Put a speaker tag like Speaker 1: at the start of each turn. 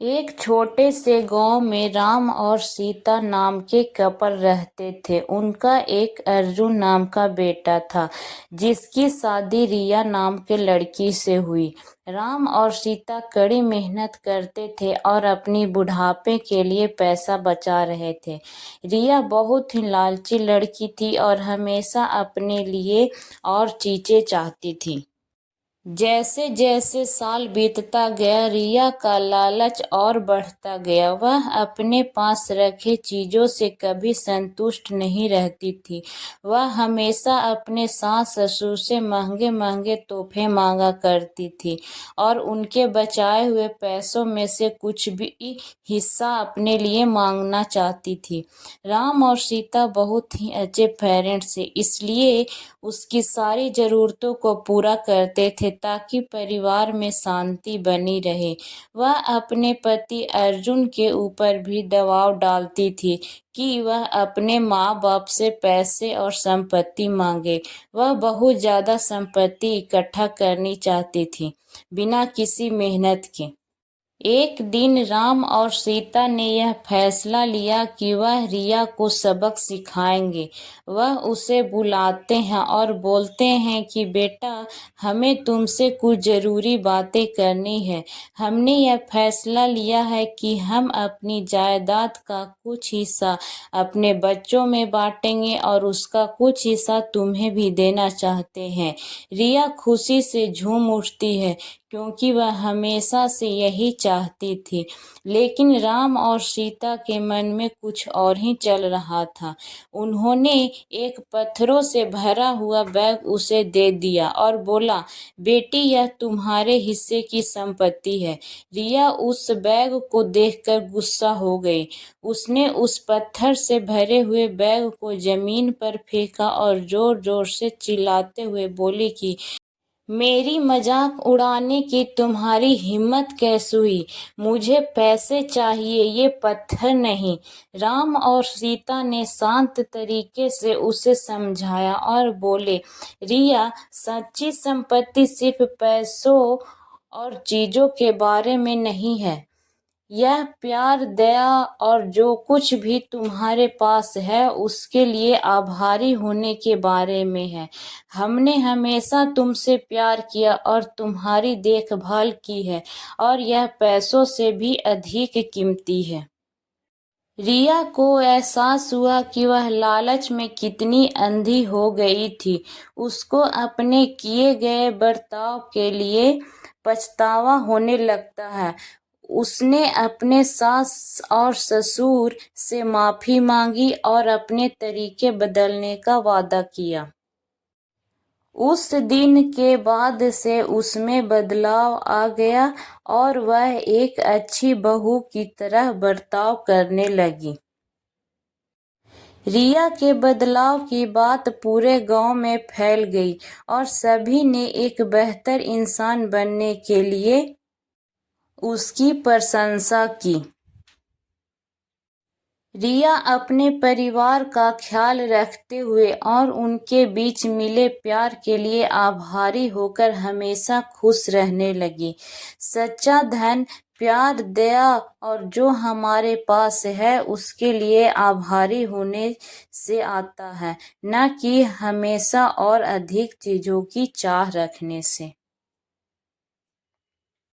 Speaker 1: एक छोटे से गांव में राम और सीता नाम के कपल रहते थे। उनका एक अर्जुन नाम का बेटा था, जिसकी शादी रिया नाम के लड़की से हुई। राम और सीता कड़ी मेहनत करते थे और अपनी बुढ़ापे के लिए पैसा बचा रहे थे। रिया बहुत ही लालची लड़की थी और हमेशा अपने लिए और चीजें चाहती थी। जैसे जैसे साल बीतता गया, रिया का लालच और बढ़ता गया। वह अपने पास रखे चीजों से कभी संतुष्ट नहीं रहती थी। वह हमेशा अपने सास ससुर से महंगे महंगे तोहफे मांगा करती थी और उनके बचाए हुए पैसों में से कुछ भी हिस्सा अपने लिए मांगना चाहती थी। राम और सीता बहुत ही अच्छे पेरेंट्स थे, इसलिए उसकी सारी जरूरतों को पूरा करते थे ताकि परिवार में शांति बनी रहे। वह अपने पति अर्जुन के ऊपर भी दबाव डालती थी कि वह अपने माँ बाप से पैसे और संपत्ति मांगे। वह बहुत ज्यादा संपत्ति इकट्ठा करनी चाहती थी, बिना किसी मेहनत के। एक दिन राम और सीता ने यह फैसला लिया कि वह रिया को सबक सिखाएंगे। वह उसे बुलाते हैं और बोलते हैं कि बेटा, हमें तुमसे कुछ जरूरी बातें करनी है। हमने यह फैसला लिया है कि हम अपनी जायदाद का कुछ हिस्सा अपने बच्चों में बांटेंगे और उसका कुछ हिस्सा तुम्हें भी देना चाहते हैं। रिया खुशी से झूम उठती है, क्योंकि वह हमेशा से यही चाहती थी। लेकिन राम और सीता के मन में कुछ और ही चल रहा था। उन्होंने एक पत्थरों से भरा हुआ बैग उसे दे दिया और बोला, बेटी, यह तुम्हारे हिस्से की संपत्ति है। रिया उस बैग को देखकर गुस्सा हो गई। उसने उस पत्थर से भरे हुए बैग को जमीन पर फेंका और जोर जोर से चिल्लाते हुए बोली कि मेरी मजाक उड़ाने की तुम्हारी हिम्मत कैसे हुई? मुझे पैसे चाहिए, ये पत्थर नहीं। राम और सीता ने शांत तरीके से उसे समझाया और बोले, रिया, सच्ची संपत्ति सिर्फ पैसों और चीजों के बारे में नहीं है। यह प्यार, दया और जो कुछ भी तुम्हारे पास है उसके लिए आभारी होने के बारे में है। हमने हमेशा तुमसे प्यार किया और तुम्हारी देखभाल की है, और यह पैसों से भी अधिक कीमती है। रिया को एहसास हुआ कि वह लालच में कितनी अंधी हो गई थी। उसको अपने किए गए बर्ताव के लिए पछतावा होने लगता है। उसने अपने सास और ससुर से माफी मांगी और अपने तरीके बदलने का वादा किया। उस दिन के बाद से उसमें बदलाव आ गया और वह एक अच्छी बहू की तरह बर्ताव करने लगी। रिया के बदलाव की बात पूरे गांव में फैल गई और सभी ने एक बेहतर इंसान बनने के लिए उसकी प्रशंसा की। रिया अपने परिवार का ख्याल रखते हुए और उनके बीच मिले प्यार के लिए आभारी होकर हमेशा खुश रहने लगी। सच्चा धन प्यार, दया और जो हमारे पास है उसके लिए आभारी होने से आता है, न कि हमेशा और अधिक चीजों की चाह रखने से।